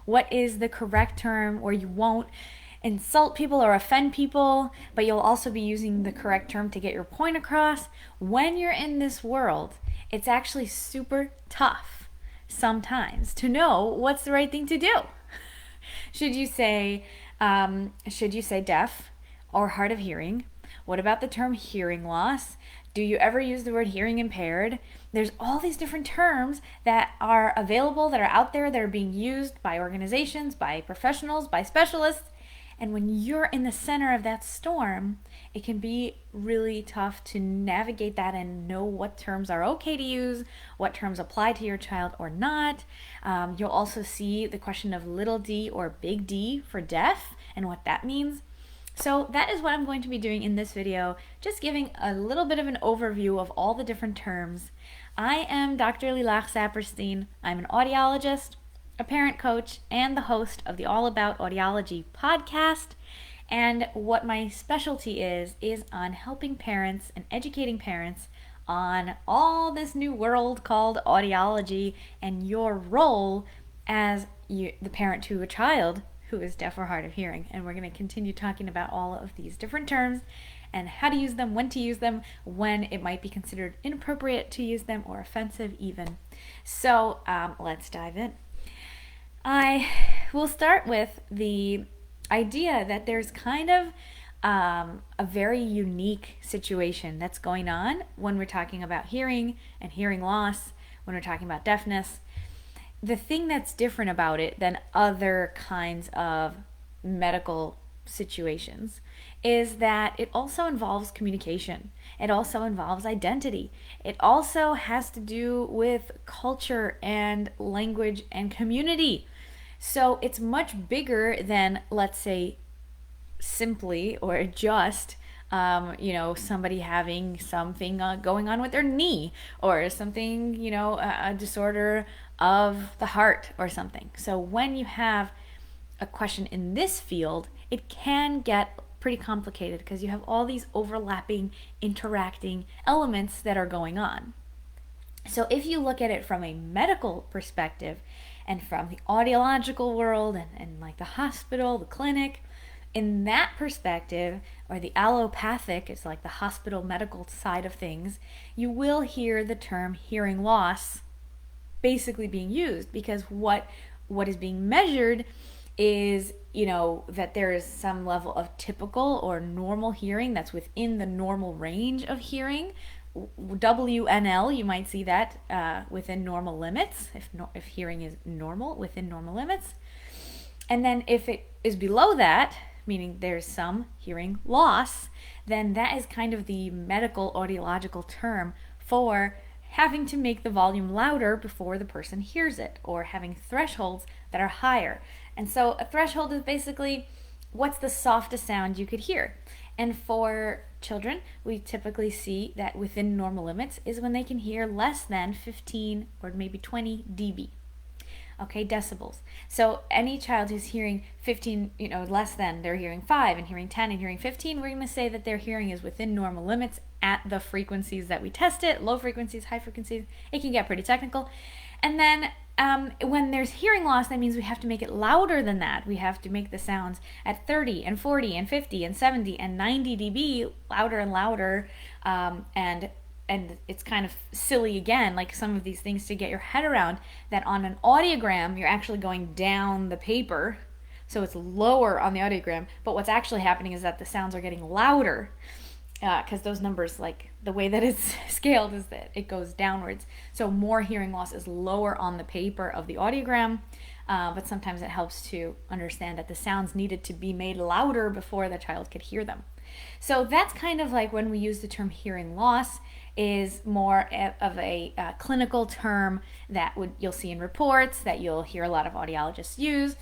what is the correct term, where you won't insult people or offend people, but you'll also be using the correct term to get your point across. When you're in this world, it's actually super tough sometimes to know what's the right thing to do. Should you say deaf or hard of hearing? What about the term hearing loss? Do you ever use the word hearing impaired? There's all these different terms that are available, that are out there, that are being used by organizations, by professionals, by specialists. And when you're in the center of that storm, it can be really tough to navigate that and know what terms are okay to use, what terms apply to your child or not. You'll also see the question of little d or big D for deaf and what that means. So that is what I'm going to be doing in this video, just giving a little bit of an overview of all the different terms. I am Dr. Lilach Saperstein. I'm an audiologist, a parent coach, and the host of the All About Audiology podcast. And what my specialty is on helping parents and educating parents on all this new world called audiology and your role as the parent to a child who is deaf or hard of hearing. And we're going to continue talking about all of these different terms and how to use them, when it might be considered inappropriate to use them or offensive even. So let's dive in. I will start with the idea that there's kind of a very unique situation that's going on when we're talking about hearing and hearing loss, when we're talking about deafness. The thing that's different about it than other kinds of medical situations is that it also involves communication. It also involves identity. It also has to do with culture and language and community. So it's much bigger than, let's say, simply or just somebody having something going on with their knee, or something, a disorder of the heart or something. So when you have a question in this field, it can get pretty complicated because you have all these overlapping, interacting elements that are going on. So if you look at it from a medical perspective and from the audiological world and like the hospital, the clinic, in that perspective, or the allopathic, it's like the hospital medical side of things, you will hear the term hearing loss basically being used, because what is being measured is, that there is some level of typical or normal hearing that's within the normal range of hearing. WNL, you might see that within normal limits, if hearing is normal, within normal limits. And then if it is below that, meaning there's some hearing loss, then that is kind of the medical audiological term for having to make the volume louder before the person hears it, or having thresholds that are higher. And so a threshold is basically what's the softest sound you could hear. And for children, we typically see that within normal limits is when they can hear less than 15 or maybe 20 dB. Okay, decibels. So any child who's hearing 15, less than, they're hearing 5 and hearing 10 and hearing 15, we're going to say that their hearing is within normal limits at the frequencies that we test it, low frequencies, high frequencies. It can get pretty technical. And then when there's hearing loss, that means we have to make it louder than that. We have to make the sounds at 30 and 40 and 50 and 70 and 90 dB louder and louder. And it's kind of silly, again, like some of these things to get your head around, that on an audiogram, you're actually going down the paper. So it's lower on the audiogram. But what's actually happening is that the sounds are getting louder, because those numbers, like the way that it's scaled is that it goes downwards. So more hearing loss is lower on the paper of the audiogram. But sometimes it helps to understand that the sounds needed to be made louder before the child could hear them. So that's kind of like when we use the term hearing loss, is more of a clinical term that you'll see in reports, that you'll hear a lot of audiologists use.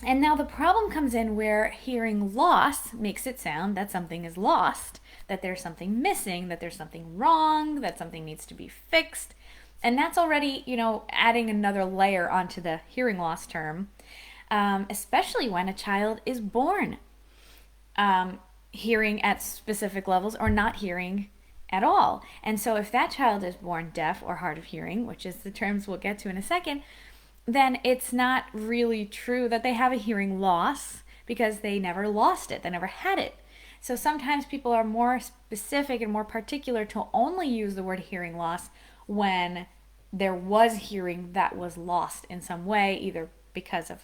And now the problem comes in where hearing loss makes it sound that something is lost, that there's something missing, that there's something wrong, that something needs to be fixed. And that's already, adding another layer onto the hearing loss term, especially when a child is born hearing at specific levels or not hearing at all. And so if that child is born deaf or hard of hearing, which is the terms we'll get to in a second, then it's not really true that they have a hearing loss because they never lost it, they never had it. So sometimes people are more specific and more particular to only use the word hearing loss when there was hearing that was lost in some way, either because of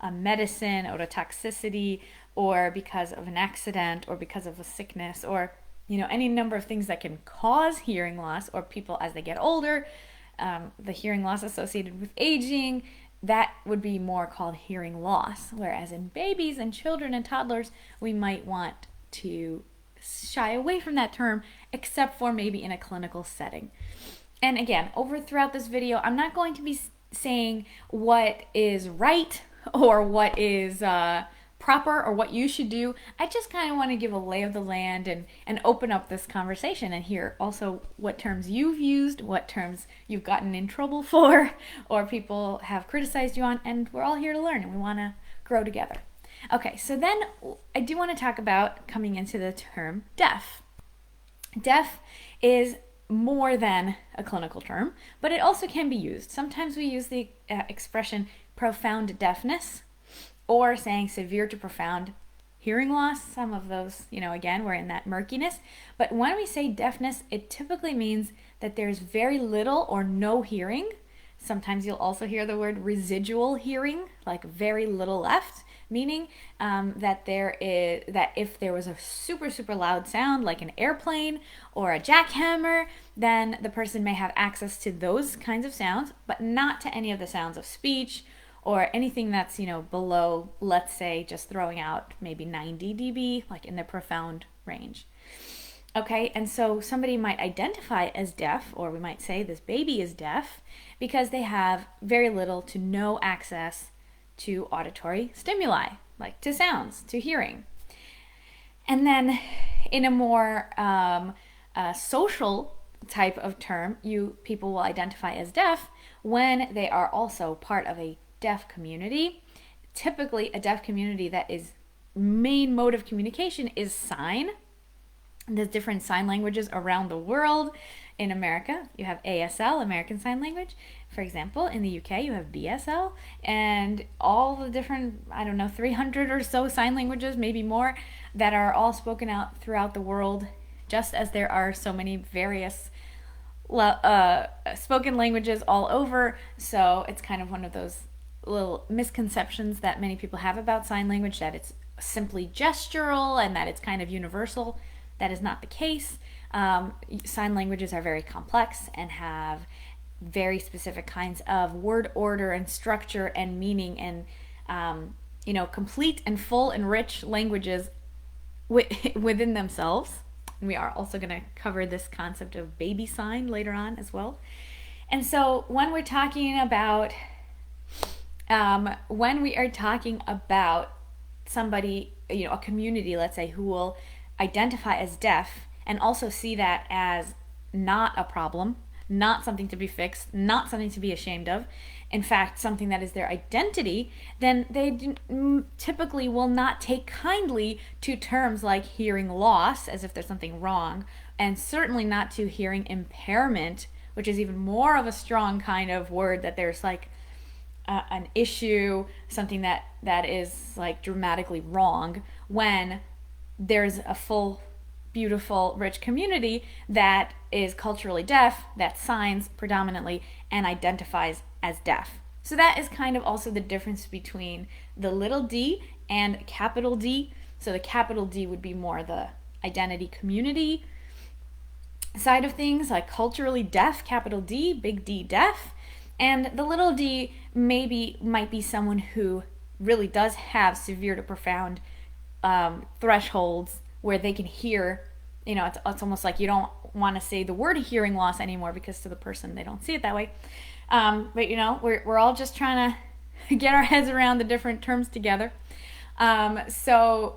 a medicine or a toxicity, or because of an accident, or because of a sickness, or any number of things that can cause hearing loss, or people as they get older, the hearing loss associated with aging, that would be more called hearing loss. Whereas in babies and children and toddlers, we might want to shy away from that term, except for maybe in a clinical setting. And again, throughout this video, I'm not going to be saying what is right or what is proper or what you should do. I just kind of want to give a lay of the land and open up this conversation and hear also what terms you've used, what terms you've gotten in trouble for, or people have criticized you on, and we're all here to learn and we want to grow together. Okay, so then I do want to talk about coming into the term deaf. Deaf is more than a clinical term, but it also can be used. Sometimes we use the expression profound deafness, or saying severe to profound hearing loss. Some of those, again, we're in that murkiness. But when we say deafness, it typically means that there's very little or no hearing. Sometimes you'll also hear the word residual hearing, like very little left, meaning that if there was a super, super loud sound, like an airplane or a jackhammer, then the person may have access to those kinds of sounds, but not to any of the sounds of speech, or anything that's, below, let's say, just throwing out maybe 90 dB, like in the profound range. Okay, and so somebody might identify as deaf, or we might say this baby is deaf, because they have very little to no access to auditory stimuli, like to sounds, to hearing. And then in a more social type of term, people will identify as deaf when they are also part of a deaf community. Typically a deaf community that is main mode of communication is sign. There's different sign languages around the world. In America, you have ASL, American Sign Language. For example, in the UK, you have BSL, and all the different, 300 or so sign languages, maybe more, that are all spoken out throughout the world, just as there are so many various spoken languages all over. So it's kind of one of those little misconceptions that many people have about sign language, that it's simply gestural and that it's kind of universal. That is not the case. Sign languages are very complex and have very specific kinds of word order and structure and meaning, and complete and full and rich languages within themselves. And we are also going to cover this concept of baby sign later on as well. And so when we're talking about somebody, a community, let's say, who will identify as deaf and also see that as not a problem, not something to be fixed, not something to be ashamed of, in fact, something that is their identity, then they typically will not take kindly to terms like hearing loss, as if there's something wrong, and certainly not to hearing impairment, which is even more of a strong kind of word, that there's like an issue, something that is like dramatically wrong, when there's a full, beautiful, rich community that is culturally deaf, that signs predominantly and identifies as deaf. So that is kind of also the difference between the little d and capital D. So the capital D would be more the identity community side of things, like culturally deaf, capital D, big D, deaf. And the little d might be someone who really does have severe to profound thresholds where they can hear. It's almost like you don't want to say the word hearing loss anymore, because to the person they don't see it that way. But we're all just trying to get our heads around the different terms together. So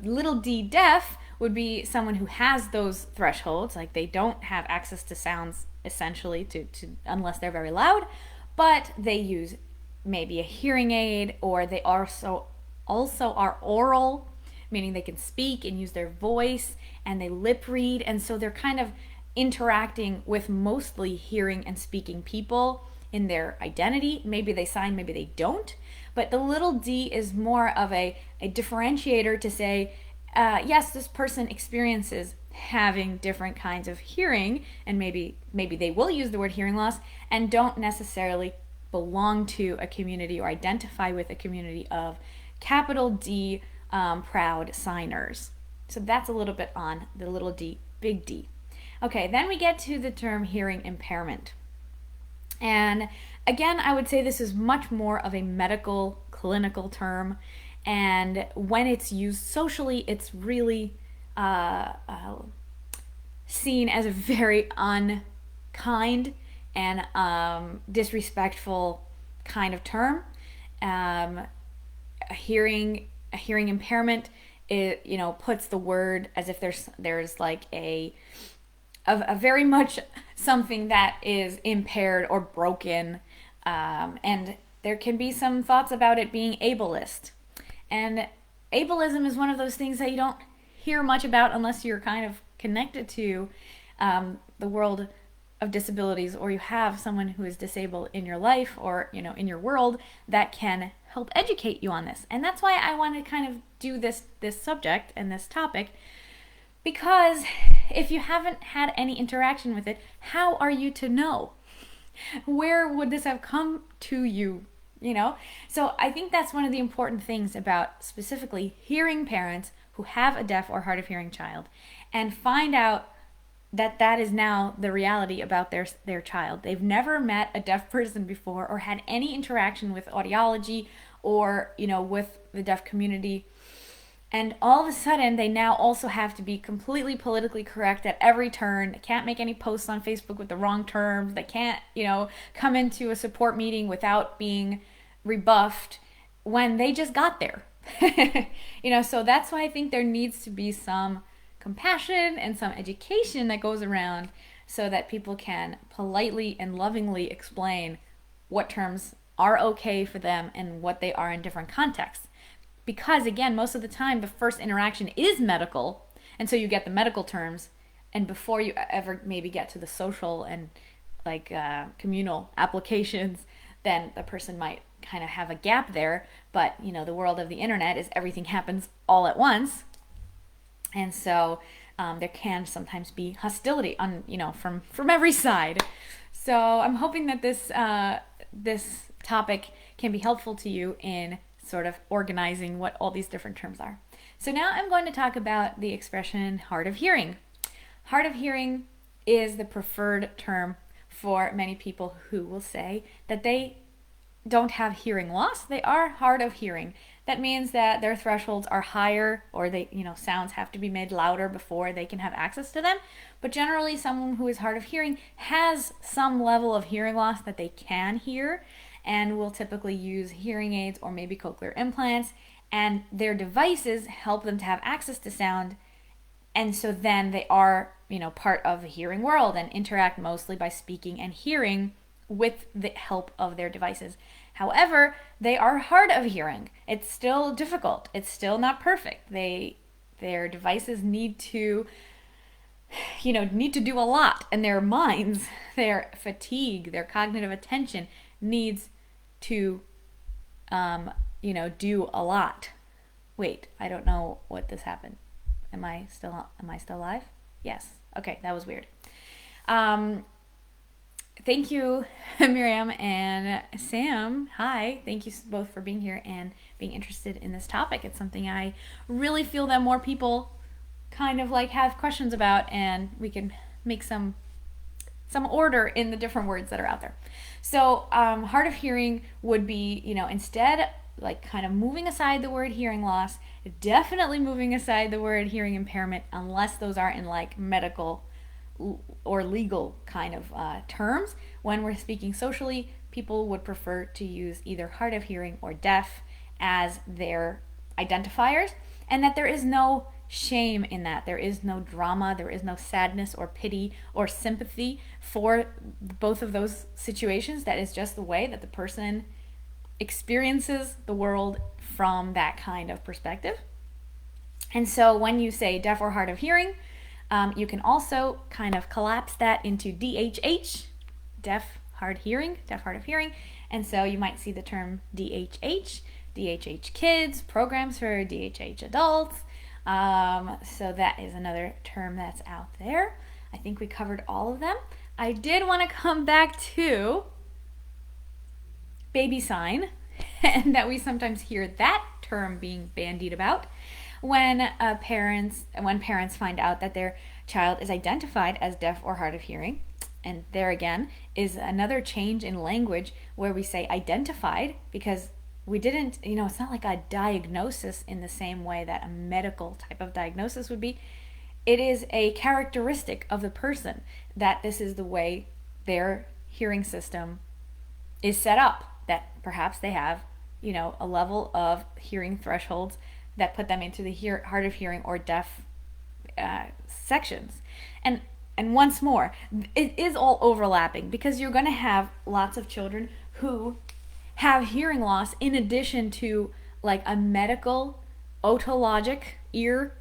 little d deaf would be someone who has those thresholds, like they don't have access to sounds essentially to unless they're very loud, but they use maybe a hearing aid, or they also are oral, meaning they can speak and use their voice, and they lip read, and so they're kind of interacting with mostly hearing and speaking people in their identity. Maybe they sign, maybe they don't. But the little d is more of a differentiator to say, yes, this person experiences having different kinds of hearing, and maybe they will use the word hearing loss and don't necessarily belong to a community or identify with a community of capital D proud signers. So that's a little bit on the little d, big D. Okay, then we get to the term hearing impairment. And again, I would say this is much more of a medical, clinical term. And when it's used socially, it's really seen as a very unkind and disrespectful kind of term. A hearing impairment, it puts the word as if there's like a very much something that is impaired or broken, and there can be some thoughts about it being ableist. And ableism is one of those things that you don't hear much about unless you're kind of connected to the world of disabilities, or you have someone who is disabled in your life or in your world that can help educate you on this. And that's why I want to kind of do this subject and this topic, because if you haven't had any interaction with it, how are you to know? Where would this have come to you? So I think that's one of the important things about specifically hearing parents who have a deaf or hard of hearing child, and find out that is now the reality about their child. They've never met a deaf person before or had any interaction with audiology or with the deaf community. And all of a sudden, they now also have to be completely politically correct at every turn. They can't make any posts on Facebook with the wrong terms. They can't, come into a support meeting without being rebuffed when they just got there. So that's why I think there needs to be some compassion and some education that goes around so that people can politely and lovingly explain what terms are okay for them and what they are in different contexts. Because again, most of the time the first interaction is medical, and so you get the medical terms, and before you ever maybe get to the social and communal applications, then the person might kind of have a gap there. But the world of the internet is everything happens all at once, and so there can sometimes be hostility on from every side. So I'm hoping that this topic can be helpful to you in sort of organizing what all these different terms are. So now I'm going to talk about the expression hard of hearing. Hard of hearing is the preferred term for many people who will say that they don't have hearing loss, they are hard of hearing. That means that their thresholds are higher, or sounds have to be made louder before they can have access to them. But generally, someone who is hard of hearing has some level of hearing loss that they can hear, and will typically use hearing aids or maybe cochlear implants, and their devices help them to have access to sound, and so then they are part of the hearing world and interact mostly by speaking and hearing with the help of their devices. However, they are hard of hearing. It's still difficult. It's still not perfect. Their devices need to do a lot, and their minds, their fatigue, their cognitive attention needs to do a lot. Wait, I don't know what this happened. Am I still live? Yes. Okay, that was weird. Thank you, Miriam and Sam. Hi. Thank you both for being here and being interested in this topic. It's something I really feel that more people kind of have questions about, and we can make some order in the different words that are out there. So hard of hearing would be, instead kind of moving aside the word hearing loss, definitely moving aside the word hearing impairment, unless those are in medical or legal kind of terms. When we're speaking socially, people would prefer to use either hard of hearing or deaf as their identifiers, and that there is no shame in that. There is no drama, there is no sadness or pity or sympathy for both of those situations. That is just the way that the person experiences the world from that kind of perspective. And so when you say deaf or hard of hearing, you can also kind of collapse that into DHH, deaf, hard hearing, deaf, hard of hearing. And so you might see the term DHH, DHH kids, programs for DHH adults. So that is another term that's out there. I think we covered all of them. I did want to come back to baby sign, and that we sometimes hear that term being bandied about when parents find out that their child is identified as deaf or hard of hearing. And there again is another change in language where we say identified, because we didn't, it's not like a diagnosis in the same way that a medical type of diagnosis would be. It is a characteristic of the person that this is the way their hearing system is set up, that perhaps they have, a level of hearing thresholds that put them into the hard of hearing or deaf sections. And once more, it is all overlapping, because you're going to have lots of children who have hearing loss in addition to like a medical otologic ear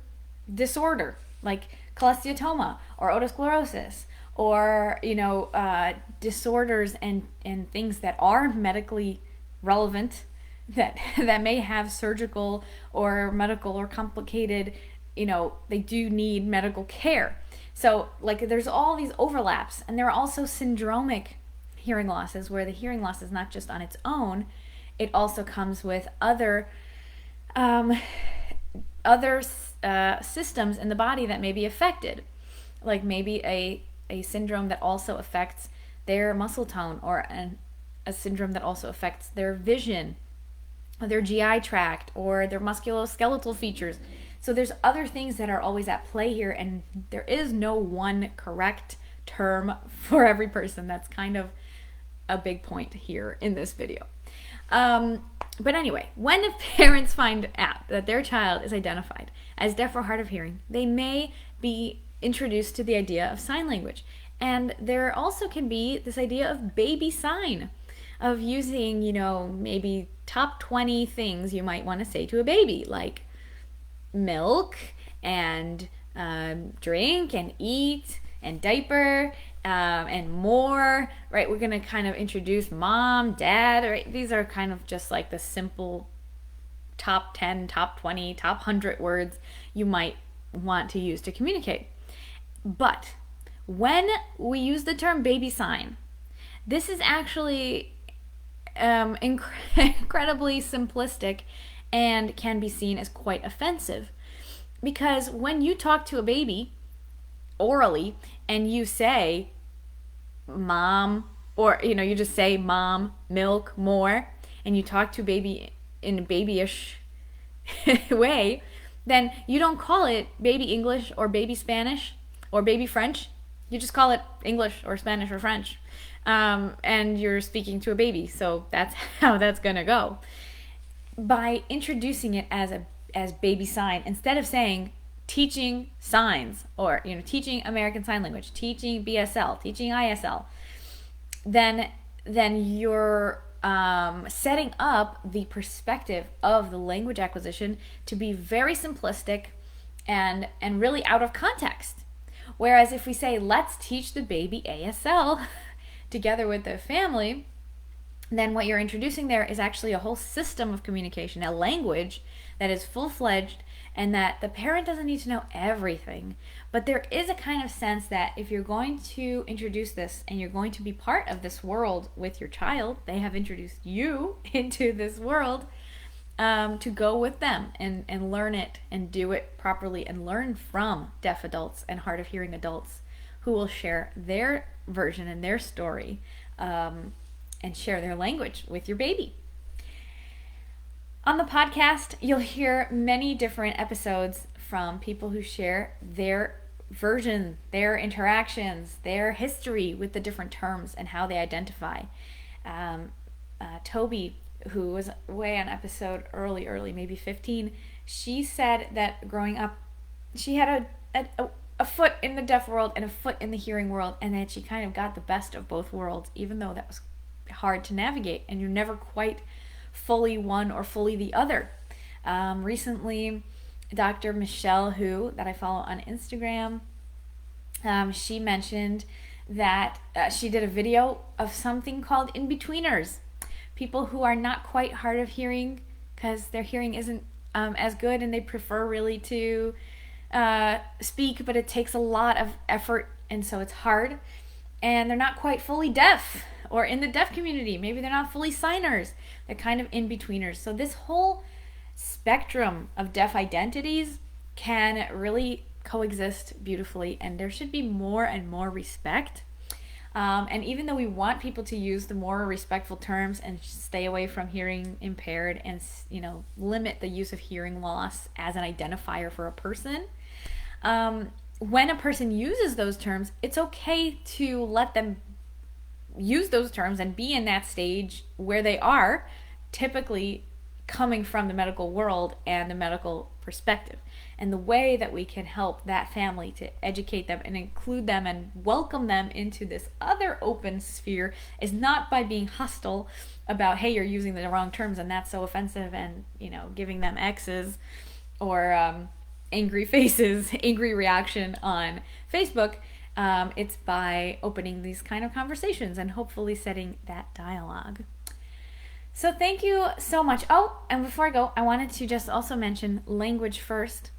disorder, like cholesteatoma or otosclerosis, or disorders and things that are medically relevant, that may have surgical or medical or complicated, they do need medical care. So like there's all these overlaps, and there are also syndromic hearing losses where the hearing loss is not just on its own, it also comes with other systems in the body that may be affected, like maybe a syndrome that also affects their muscle tone, or a syndrome that also affects their vision, or their GI tract, or their musculoskeletal features. So there's other things that are always at play here, and there is no one correct term for every person. That's kind of a big point here in this video. But anyway, when parents find out that their child is identified as deaf or hard of hearing, they may be introduced to the idea of sign language. And there also can be this idea of baby sign, of using, maybe top 20 things you might want to say to a baby, like milk and drink and eat and diaper and more, right? We're going to kind of introduce mom, dad, right? These are kind of just like the simple top 10, top 20, top 100 words you might want to use to communicate. But when we use the term baby sign, this is actually incredibly simplistic and can be seen as quite offensive. Because when you talk to a baby orally and you say mom, or you just say mom, milk, more, and you talk to a baby in a babyish way, then you don't call it baby English or baby Spanish or baby French. You just call it English or Spanish or French. And you're speaking to a baby, so that's how that's gonna go. By introducing it as baby sign, instead of saying teaching signs, or teaching American Sign Language, teaching BSL, teaching ISL, then you're setting up the perspective of the language acquisition to be very simplistic and really out of context. Whereas if we say, let's teach the baby ASL together with the family, then what you're introducing there is actually a whole system of communication, a language that is full-fledged, and that the parent doesn't need to know everything. But there is a kind of sense that if you're going to introduce this and you're going to be part of this world with your child, they have introduced you into this world, to go with them and learn it and do it properly, and learn from deaf adults and hard of hearing adults who will share their version and their story, and share their language with your baby. On the podcast, you'll hear many different episodes from people who share their version, their interactions, their history with the different terms and how they identify. Toby, who was way on episode early, maybe 15, she said that growing up, she had a foot in the deaf world and a foot in the hearing world, and that she kind of got the best of both worlds, even though that was hard to navigate, and you're never quite fully one or fully the other. Recently, Dr. Michelle, that I follow on Instagram, she mentioned that she did a video of something called in-betweeners. People who are not quite hard of hearing because their hearing isn't as good and they prefer really to speak, but it takes a lot of effort and so it's hard. And they're not quite fully deaf or in the deaf community. Maybe they're not fully signers. They're kind of in-betweeners. So this whole spectrum of deaf identities can really coexist beautifully, and there should be more and more respect. And even though we want people to use the more respectful terms and stay away from hearing impaired and, you know, limit the use of hearing loss as an identifier for a person, when a person uses those terms, it's okay to let them use those terms and be in that stage where they are, typically coming from the medical world and the medical perspective. And the way that we can help that family to educate them and include them and welcome them into this other open sphere is not by being hostile about, hey, you're using the wrong terms and that's so offensive, and, you know, giving them X's or angry faces, angry reaction on Facebook. It's by opening these kind of conversations and hopefully setting that dialogue. So thank you so much. Oh, and before I go, I wanted to just also mention Language First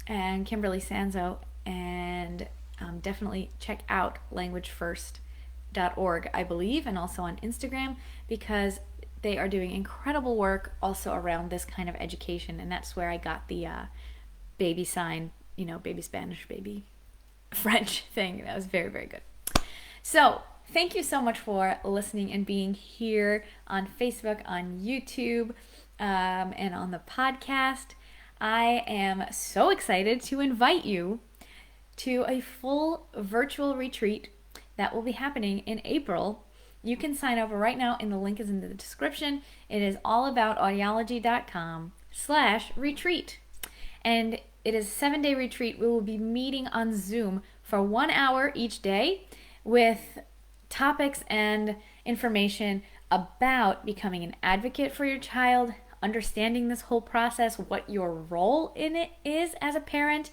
and Kimberly Sanzo, and definitely check out languagefirst.org, I believe, and also on Instagram, because they are doing incredible work also around this kind of education, and that's where I got the baby sign, you know, baby Spanish, baby French thing. That was very, very good. So thank you so much for listening and being here on Facebook, on YouTube, and on the podcast. I am so excited to invite you to a full virtual retreat that will be happening in April. You can sign up right now, and the link is in the description. It is allaboutaudiology.com/retreat. And it is a 7-day retreat. We will be meeting on Zoom for 1 hour each day with topics and information about becoming an advocate for your child, understanding this whole process, what your role in it is as a parent,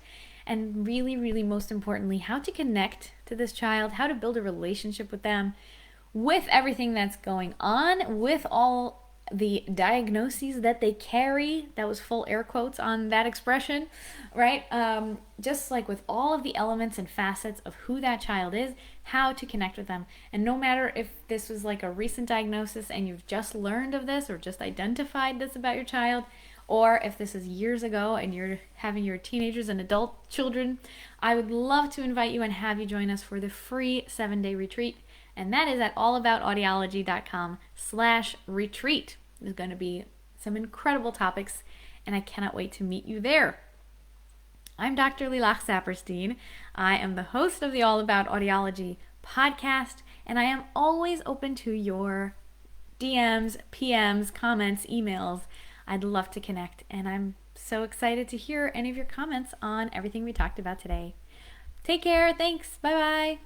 and really, really most importantly, how to connect to this child, how to build a relationship with them, with everything that's going on, with all the diagnoses that they carry. That was full air quotes on that expression, right? Just like with all of the elements and facets of who that child is, how to connect with them. And no matter if this was like a recent diagnosis and you've just learned of this or just identified this about your child, or if this is years ago and you're having your teenagers and adult children, I would love to invite you and have you join us for the free 7-day retreat. And that is at allaboutaudiology.com/retreat. There's going to be some incredible topics, and I cannot wait to meet you there. I'm Dr. Lilach Saperstein. I am the host of the All About Audiology podcast, and I am always open to your DMs, PMs, comments, emails. I'd love to connect, and I'm so excited to hear any of your comments on everything we talked about today. Take care. Thanks. Bye-bye.